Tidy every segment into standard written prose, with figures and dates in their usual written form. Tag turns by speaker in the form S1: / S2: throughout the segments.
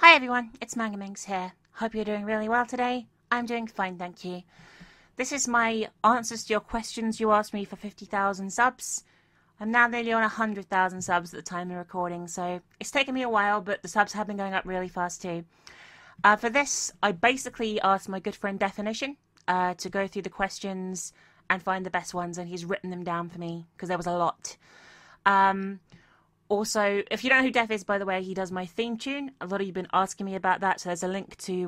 S1: Hi everyone, it's TheRPGMinx here. Hope you're doing really well today. I'm doing fine, thank you. This is my answers to your questions you asked me for 50,000 subs. I'm now nearly on 100,000 subs at the time of recording, so it's taken me a while, but the subs have been going up really fast too. For this, I basically asked my good friend Definition to go through the questions and find the best ones, and he's written them down for me, because there was a lot. Also, if you don't know who Def is, by the way, he does my theme tune. A lot of you have been asking me about that, so there's a link to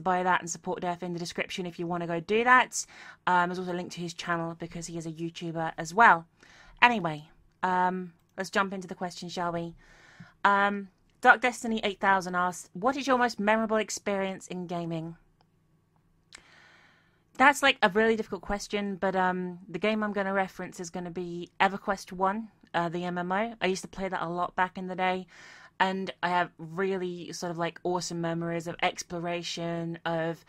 S1: buy that and support Def in the description if you want to go do that. There's also a link to his channel because he is a YouTuber as well. Anyway, let's jump into the question, shall we? Dark Destiny 8000 asks, what is your most memorable experience in gaming? That's like a really difficult question, but the game I'm going to reference is going to be EverQuest 1, the MMO. I used to play that a lot back in the day, and I have really sort of like awesome memories of exploration, of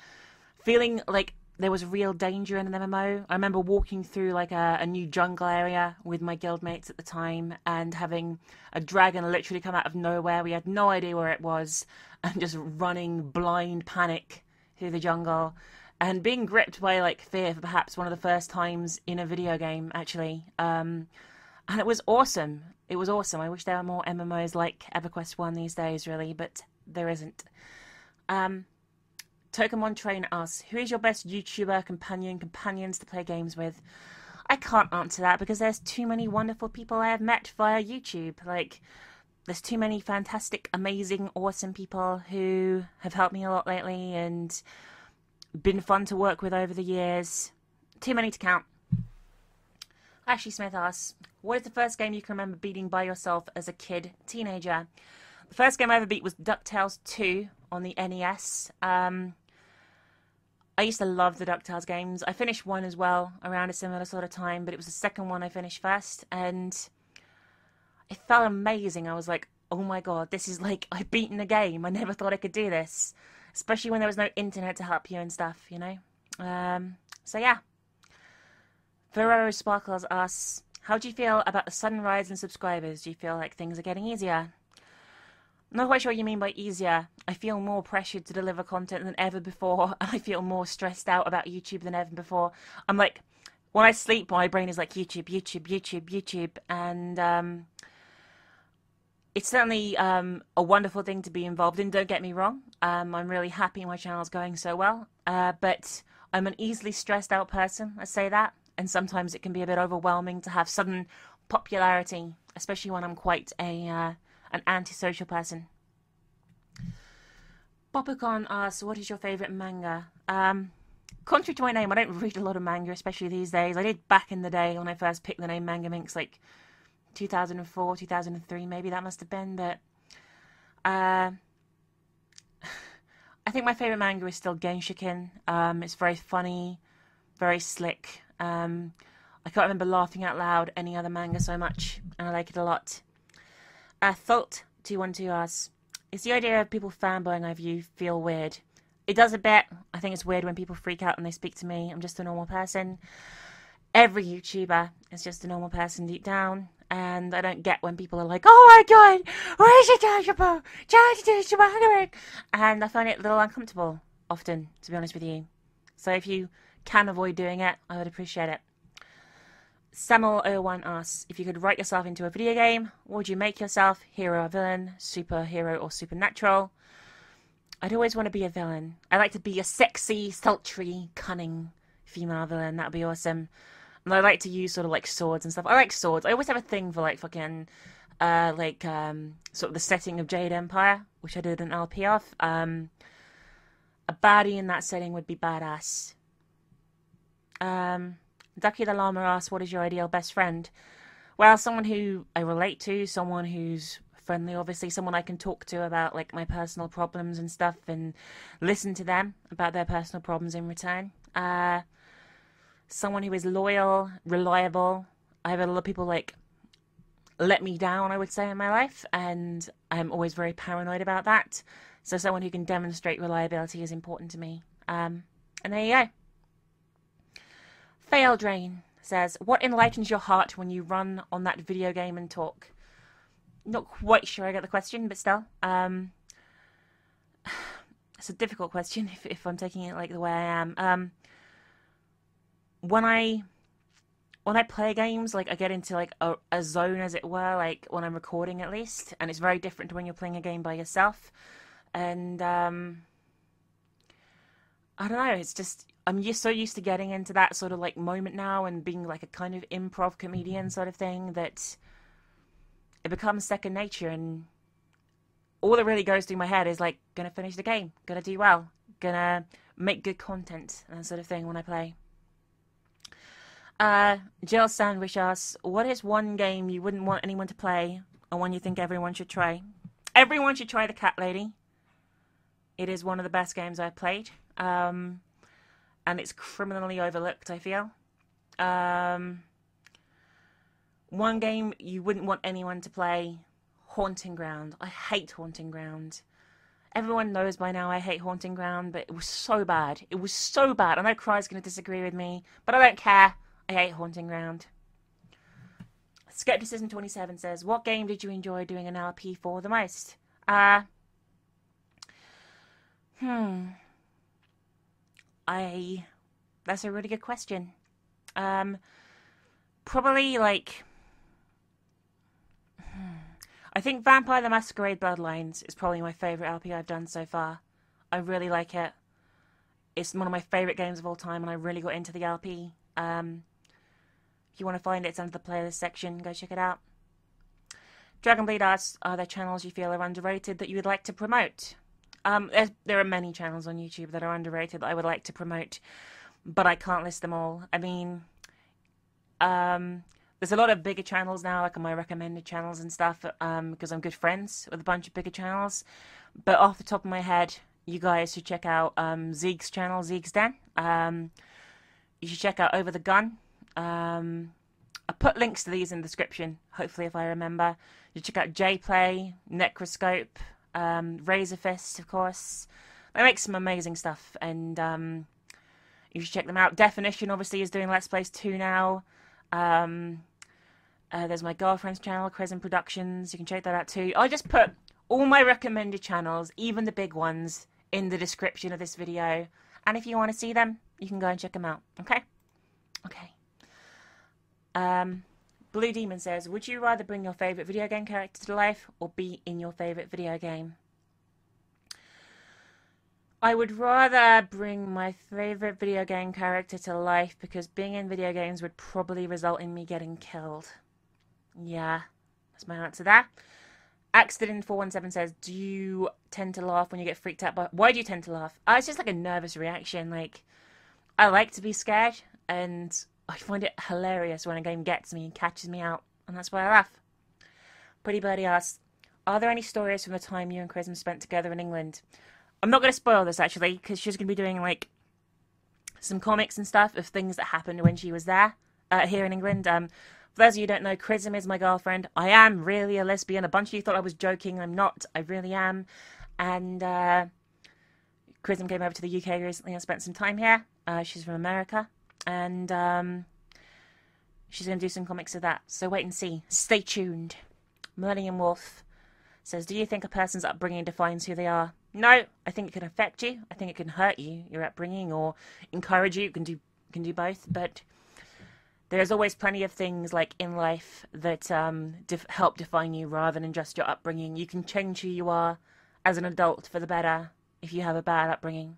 S1: feeling like there was real danger in an MMO. I remember walking through like a new jungle area with my guildmates at the time and having a dragon literally come out of nowhere. We had no idea where it was, and just running blind panic through the jungle. And being gripped by like fear for perhaps one of the first times in a video game, actually. And it was awesome. It was awesome. I wish there were more MMOs like EverQuest 1 these days, really, but there isn't. Tokemon Train asks, who is your best YouTuber companions to play games with? I can't answer that because there's too many wonderful people I have met via YouTube. Like, there's too many fantastic, amazing, awesome people who have helped me a lot lately and been fun to work with over the years. Too many to count. Ashley Smith asks, what is the first game you can remember beating by yourself as a kid, teenager? The first game I ever beat was DuckTales 2 on the NES. I used to love the DuckTales games. I finished one as well around a similar sort of time, but it was the second one I finished first, and it felt amazing. I was like, oh my god, this is like, I've beaten a game. I never thought I could do this. Especially when there was no internet to help you and stuff, you know? So yeah. Ferrero Sparkles asks, how do you feel about the sudden rise in subscribers? Do you feel like things are getting easier? I'm not quite sure what you mean by easier. I feel more pressured to deliver content than ever before, and I feel more stressed out about YouTube than ever before. I'm like, when I sleep, my brain is like YouTube, YouTube, YouTube, YouTube, and it's certainly a wonderful thing to be involved in, don't get me wrong. I'm really happy my channel's going so well, but I'm an easily stressed out person, I say that, and sometimes it can be a bit overwhelming to have sudden popularity, especially when I'm quite an antisocial person. Bobacon asks, what is your favourite manga? Contrary to my name, I don't read a lot of manga, especially these days. I did back in the day when I first picked the name TheRPGMinx, like 2004, 2003, maybe that must have been, but I think my favourite manga is still Genshiken. It's very funny, very slick. I can't remember laughing out loud any other manga so much, and I like it a lot. Thult212 asks, is the idea of people fanboying over you feel weird? It does a bit. I think it's weird when people freak out when they speak to me. I'm just a normal person. Every YouTuber is just a normal person deep down. And I don't get when people are like, oh my god, where is it tangible? And I find it a little uncomfortable, often, to be honest with you. So if you can avoid doing it, I would appreciate it. Samuel01 asks, if you could write yourself into a video game, what would you make yourself? Hero or villain? Superhero or supernatural? I'd always want to be a villain. I like to be a sexy, sultry, cunning female villain. That would be awesome. And I like to use sort of like swords and stuff. I like swords. I always have a thing for like fucking, sort of the setting of Jade Empire, which I did an LP of. A baddie in that setting would be badass. Ducky the Llama asks, what is your ideal best friend? Well, someone who I relate to, someone who's friendly, obviously, someone I can talk to about like my personal problems and stuff and listen to them about their personal problems in return. Someone who is loyal, reliable. I have a lot of people like let me down, I would say, in my life, and I'm always very paranoid about that. So someone who can demonstrate reliability is important to me. And there you go. Fail Drain says, what enlightens your heart when you run on that video game and talk? Not quite sure I get the question, but still. it's a difficult question if I'm taking it like the way I am. When I play games, like I get into like a zone, as it were, like when I'm recording at least, and it's very different to when you're playing a game by yourself. And I don't know, it's just I'm just so used to getting into that sort of like moment now and being like a kind of improv comedian sort of thing that it becomes second nature, and all that really goes through my head is like, gonna finish the game, gonna do well, gonna make good content, and that sort of thing when I play. Jill Sandwich asks, what is one game you wouldn't want anyone to play, or one you think everyone should try? Everyone should try The Cat Lady. It is one of the best games I've played. And it's criminally overlooked, I feel. One game you wouldn't want anyone to play, Haunting Ground. I hate Haunting Ground. Everyone knows by now I hate Haunting Ground, but it was so bad. It was so bad. I know Cry's going to disagree with me, but I don't care. I hate Haunting Ground. Skepticism 27 says, what game did you enjoy doing an LP for the most? That's a really good question. Probably like, I think Vampire the Masquerade Bloodlines is probably my favourite LP I've done so far. I really like it. It's one of my favourite games of all time, and I really got into the LP. If you want to find it, it's under the playlist section. Go check it out. Dragonbleed asks, are there channels you feel are underrated that you would like to promote? There are many channels on YouTube that are underrated that I would like to promote, but I can't list them all. I mean, there's a lot of bigger channels now, like on my recommended channels and stuff, because I'm good friends with a bunch of bigger channels. But off the top of my head, you guys should check out Zeke's channel, Zeke's Den. You should check out Over the Gun. I put links to these in the description, hopefully, if I remember. You check out JPlay, Necroscope, Razor Fist, of course. They make some amazing stuff, and you should check them out. Definition, obviously, is doing Let's Plays 2 now. There's my girlfriend's channel, Crescent Productions. You can check that out too. I just put all my recommended channels, even the big ones, in the description of this video. And if you want to see them, you can go and check them out. Okay? Okay. Blue Demon says, would you rather bring your favourite video game character to life or be in your favourite video game? I would rather bring my favourite video game character to life, because being in video games would probably result in me getting killed. Yeah, that's my answer there. Accident417 says, do you tend to laugh when you get freaked out by... Why do you tend to laugh? It's just like a nervous reaction. Like, I like to be scared, and I find it hilarious when a game gets me and catches me out, and that's why I laugh. Pretty Birdie asks, are there any stories from the time you and Chrism spent together in England? I'm not going to spoil this, actually, because she's going to be doing, like, some comics and stuff of things that happened when she was there, here in England. For those of you who don't know, Chrism is my girlfriend. I am really a lesbian. A bunch of you thought I was joking. I'm not. I really am. And Chrism came over to the UK recently and spent some time here. She's from America. And she's going to do some comics of that. So wait and see. Stay tuned. Millennium Wolf says, do you think a person's upbringing defines who they are? No, I think it can affect you. I think it can hurt you, your upbringing, or encourage you. You can do both. But there's always plenty of things like in life that help define you rather than just your upbringing. You can change who you are as an adult for the better if you have a bad upbringing.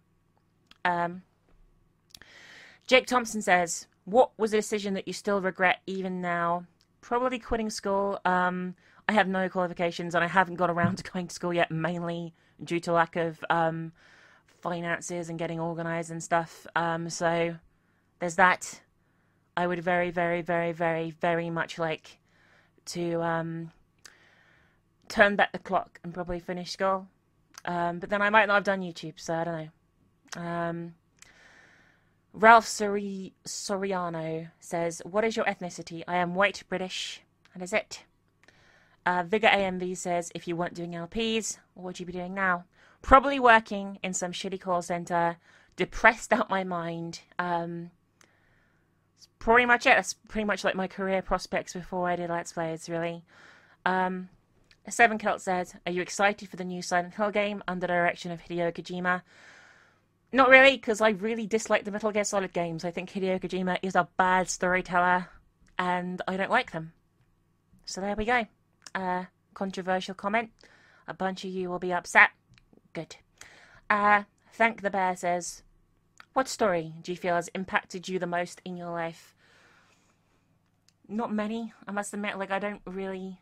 S1: Jake Thompson says, what was a decision that you still regret even now? Probably quitting school. I have no qualifications, and I haven't got around to going to school yet, mainly due to lack of finances and getting organised and stuff. So there's that. I would very, very, very, very, very much like to turn back the clock and probably finish school. But then I might not have done YouTube, so I don't know. Ralph Soriano says, what is your ethnicity? I am white British. That is it. Vigor AMV says, if you weren't doing LPs, what would you be doing now? Probably working in some shitty call centre, depressed out my mind. That's pretty much it. That's pretty much like my career prospects before I did Let's Plays, really. Seven Kilt said, are you excited for the new Silent Hill game under the direction of Hideo Kojima? Not really, because I really dislike the Metal Gear Solid games. I think Hideo Kojima is a bad storyteller, and I don't like them. So there we go. Controversial comment. A bunch of you will be upset. Good. Thank the Bear says, what story do you feel has impacted you the most in your life? Not many, I must admit. Like, I don't really...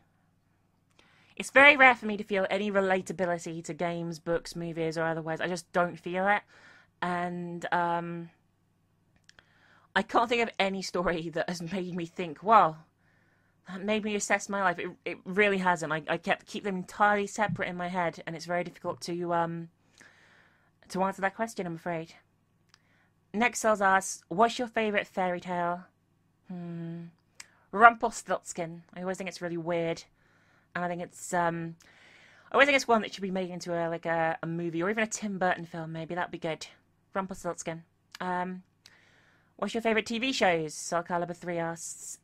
S1: It's very rare for me to feel any relatability to games, books, movies, or otherwise. I just don't feel it. And I can't think of any story that has made me think, wow, that made me assess my life. It really hasn't. I keep them entirely separate in my head, and it's very difficult to answer that question, I'm afraid. Next Cells asks, what's your favourite fairy tale? Rumpelstiltskin. I always think it's really weird. And I think it's I always think it's one that should be made into a movie, or even a Tim Burton film. Maybe that'd be good. Rumpelstiltskin. What's your favourite TV shows? Soul Calibur 3 asks.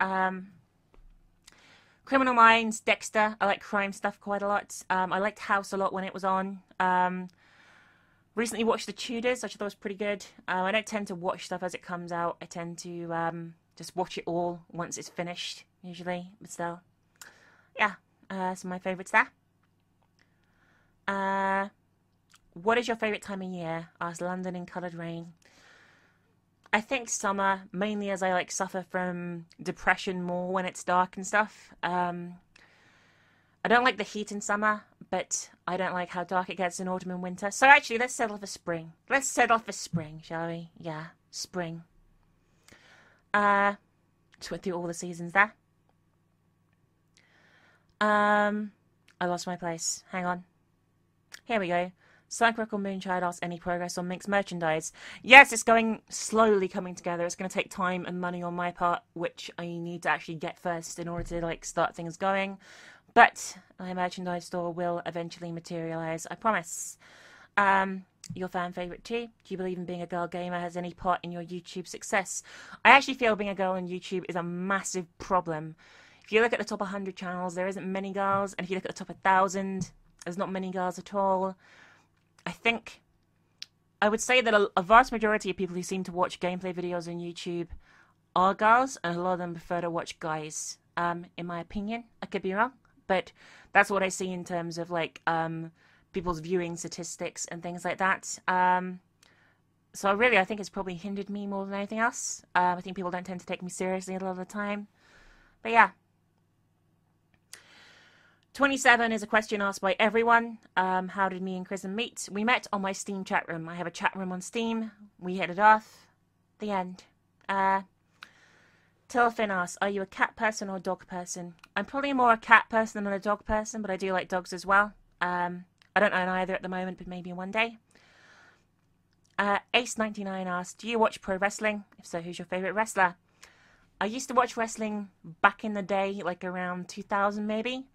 S1: Criminal Minds, Dexter. I like crime stuff quite a lot. I liked House a lot when it was on. Recently watched The Tudors, which I thought was pretty good. I don't tend to watch stuff as it comes out. I tend to just watch it all once it's finished, usually. But still, yeah. Some of my favourites there. What is your favourite time of year? Asked London in Coloured Rain. I think summer, mainly as I suffer from depression more when it's dark and stuff. I don't like the heat in summer, but I don't like how dark it gets in autumn and winter. So actually, let's settle for spring. Let's settle for spring, shall we? Yeah, spring. Just went through all the seasons there. I lost my place. Hang on. Here we go. Cyclical Moonchild asks, any progress on Minx merchandise? Yes, it's going slowly coming together. It's going to take time and money on my part, which I need to actually get first in order to start things going. But my merchandise store will eventually materialise, I promise. Your fan favourite too? Do you believe in being a girl gamer has any part in your YouTube success? I actually feel being a girl on YouTube is a massive problem. If you look at the top 100 channels, there isn't many girls. And if you look at the top 1,000, there's not many girls at all. I would say that a vast majority of people who seem to watch gameplay videos on YouTube are girls, and a lot of them prefer to watch guys, in my opinion. I could be wrong, but that's what I see in terms of people's viewing statistics and things like that. So really, I think it's probably hindered me more than anything else. I think people don't tend to take me seriously a lot of the time. But yeah. 27 is a question asked by everyone. How did me and Kristen meet? We met on my Steam chat room. I have a chat room on Steam. We hit it off. The end. Tilfin asks, are you a cat person or a dog person? I'm probably more a cat person than a dog person, but I do like dogs as well. I don't own either at the moment, but maybe one day. Ace99 asks, do you watch pro wrestling? If so, who's your favourite wrestler? I used to watch wrestling back in the day, around 2000 maybe.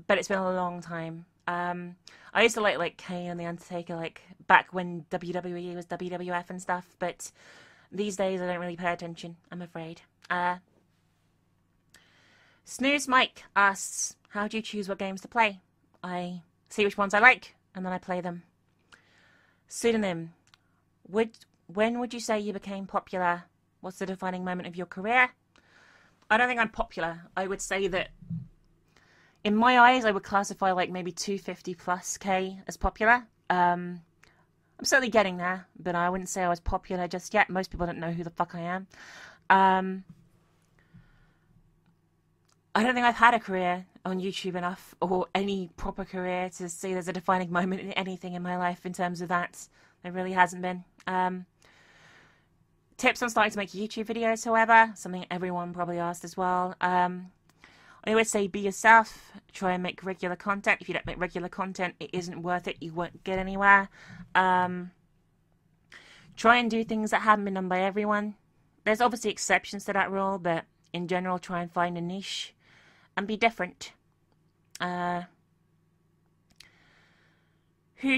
S1: But it's been a long time. I used to like Kane and The Undertaker, back when WWE was WWF and stuff. But these days I don't really pay attention, I'm afraid. Snooze Mike asks, how do you choose what games to play? I see which ones I like, and then I play them. Pseudonym, when would you say you became popular? What's the defining moment of your career? I don't think I'm popular. I would say that in my eyes, I would classify maybe 250 plus K as popular. I'm certainly getting there, but I wouldn't say I was popular just yet. Most people don't know who the fuck I am. I don't think I've had a career on YouTube enough, or any proper career, to say there's a defining moment in anything in my life in terms of that. There really hasn't been. Tips on starting to make YouTube videos, however, something everyone probably asked as well. I always say be yourself, try and make regular content. If you don't make regular content, it isn't worth it, you won't get anywhere. Try and do things that haven't been done by everyone. There's obviously exceptions to that rule, but in general, try and find a niche and be different. Who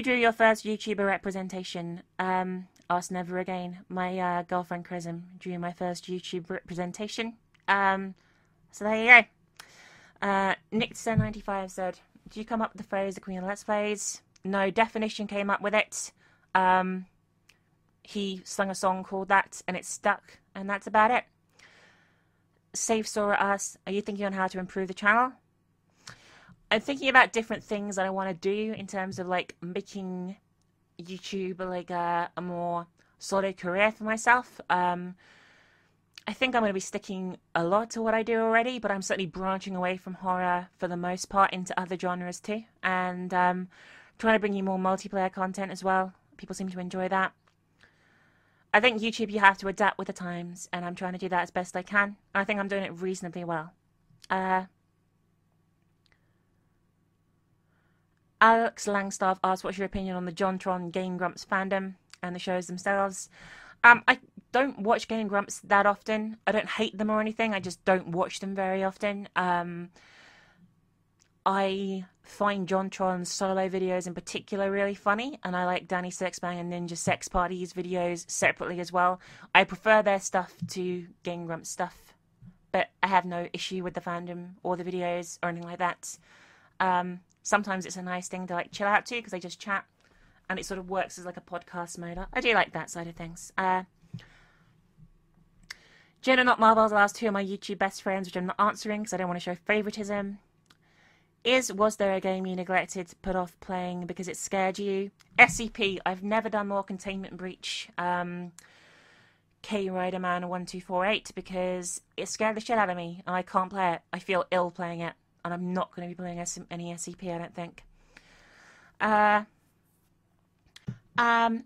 S1: drew your first YouTuber representation? Ask Never Again. My girlfriend Chrism drew my first YouTube representation. So there you go. Nick95 said, do you come up with the phrase the Queen of Let's Plays? No, Definition came up with it. He sung a song called that, and it stuck, and that's about it. Save Sora asks, are you thinking on how to improve the channel? I'm thinking about different things that I want to do in terms of like making YouTube like a more solid career for myself. I think I'm going to be sticking a lot to what I do already, but I'm certainly branching away from horror for the most part into other genres too, and trying to bring you more multiplayer content as well. People seem to enjoy that. I think YouTube, you have to adapt with the times, and I'm trying to do that as best I can. I think I'm doing it reasonably well. Alex Langstaff asks, what's your opinion on the JonTron Game Grumps fandom and the shows themselves? I don't watch Game Grumps that often. I don't hate them or anything. I just don't watch them very often. I find JonTron's solo videos in particular really funny, and I like Danny Sexbang and Ninja Sex Party's videos separately as well. I prefer their stuff to Game Grumps stuff, but I have no issue with the fandom or the videos or anything like that. Sometimes it's a nice thing to like chill out to because they just chat, and it sort of works as like a podcast mode. I do like that side of things. Jenna Not Marvel's asked who are my YouTube best friends, which I'm not answering because I don't want to show favoritism. Was there a game you neglected to put off playing because it scared you? SCP, I've never done more Containment Breach, K Rider Man 1248 because it scared the shit out of me and I can't play it. I feel ill playing it, and I'm not going to be playing any SCP, I don't think.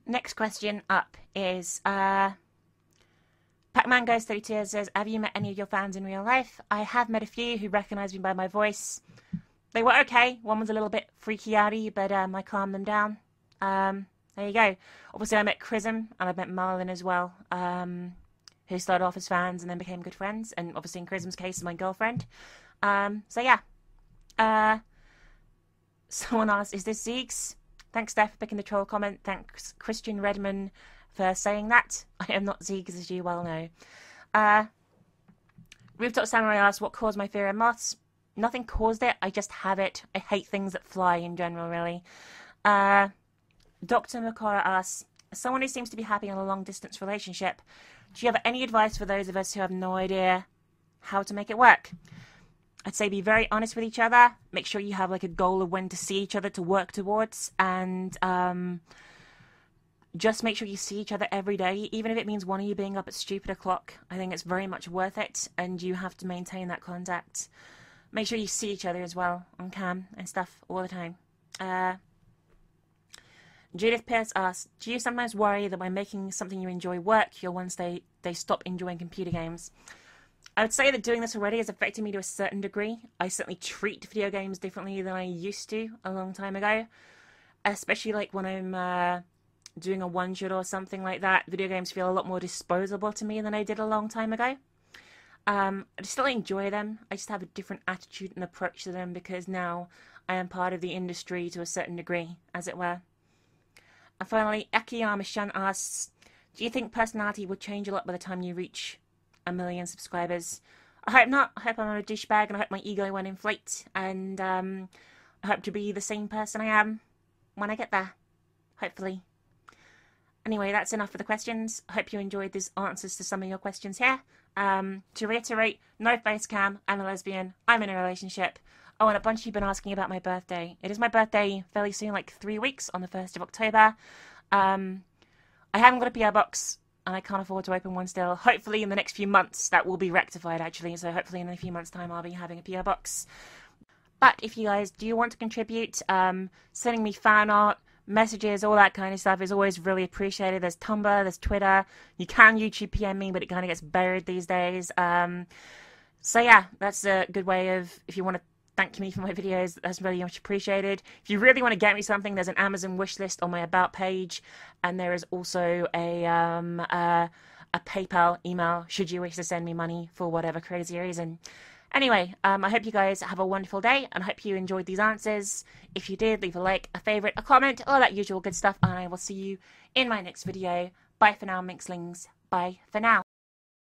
S1: Next question up is Pac-Man Goes 32 says, have you met any of your fans in real life? I have met a few who recognise me by my voice. They were okay. One was a little bit freaky-outy, but I calmed them down. There you go. Obviously, I met Chrism, and I met Marlon as well, who started off as fans and then became good friends, and obviously in Chrism's case, my girlfriend. So yeah. Someone asked, is this Zeeks? Thanks, Steph, for picking the troll comment. Thanks, Christian Redman, for saying that. I am not Zeeks, as you well know. Rooftop Samurai asked, what caused my fear of moths? Nothing caused it, I just have it. I hate things that fly in general, really. Dr. Makara asks, as someone who seems to be happy in a long-distance relationship, do you have any advice for those of us who have no idea how to make it work? I'd say be very honest with each other. Make sure you have like a goal of when to see each other to work towards, and just make sure you see each other every day, even if it means one of you being up at stupid o'clock. I think it's very much worth it, and you have to maintain that contact. Make sure you see each other as well on cam and stuff all the time. Judith Pierce asks, do you sometimes worry that by making something you enjoy work, you'll one day stop enjoying computer games? I would say that doing this already has affected me to a certain degree. I certainly treat video games differently than I used to a long time ago. Especially like when I'm doing a one-shot or something like that. Video games feel a lot more disposable to me than they did a long time ago. I still enjoy them. I just have a different attitude and approach to them because now I am part of the industry to a certain degree, as it were. And finally, Akiyama Shan asks, do you think personality will change a lot by the time you reach 1 million subscribers? I hope not. I hope I'm not a douchebag, and I hope my ego won't inflate, and I hope to be the same person I am when I get there. Hopefully. Anyway, that's enough for the questions. I hope you enjoyed these answers to some of your questions here. To reiterate, no face cam, I'm a lesbian, I'm in a relationship. Oh, and a bunch of you have been asking about my birthday. It is my birthday fairly soon, like 3 weeks, on the 1st of October. I haven't got a PO box, and I can't afford to open one still. Hopefully in the next few months that will be rectified, actually, so hopefully in a few months' time I'll be having a PO box. But if you guys do want to contribute, sending me fan art, messages, all that kind of stuff is always really appreciated. There's Tumblr, there's Twitter. You can YouTube PM me, but it kind of gets buried these days. So yeah, that's a good way of, if you want to thank me for my videos, that's really much appreciated. If you really want to get me something, there's an Amazon wish list on my About page, and there is also a PayPal email should you wish to send me money for whatever crazy reason. Anyway, I hope you guys have a wonderful day, and I hope you enjoyed these answers. If you did, leave a like, a favourite, a comment, all that usual good stuff, and I will see you in my next video. Bye for now, Minxlings. Bye for now.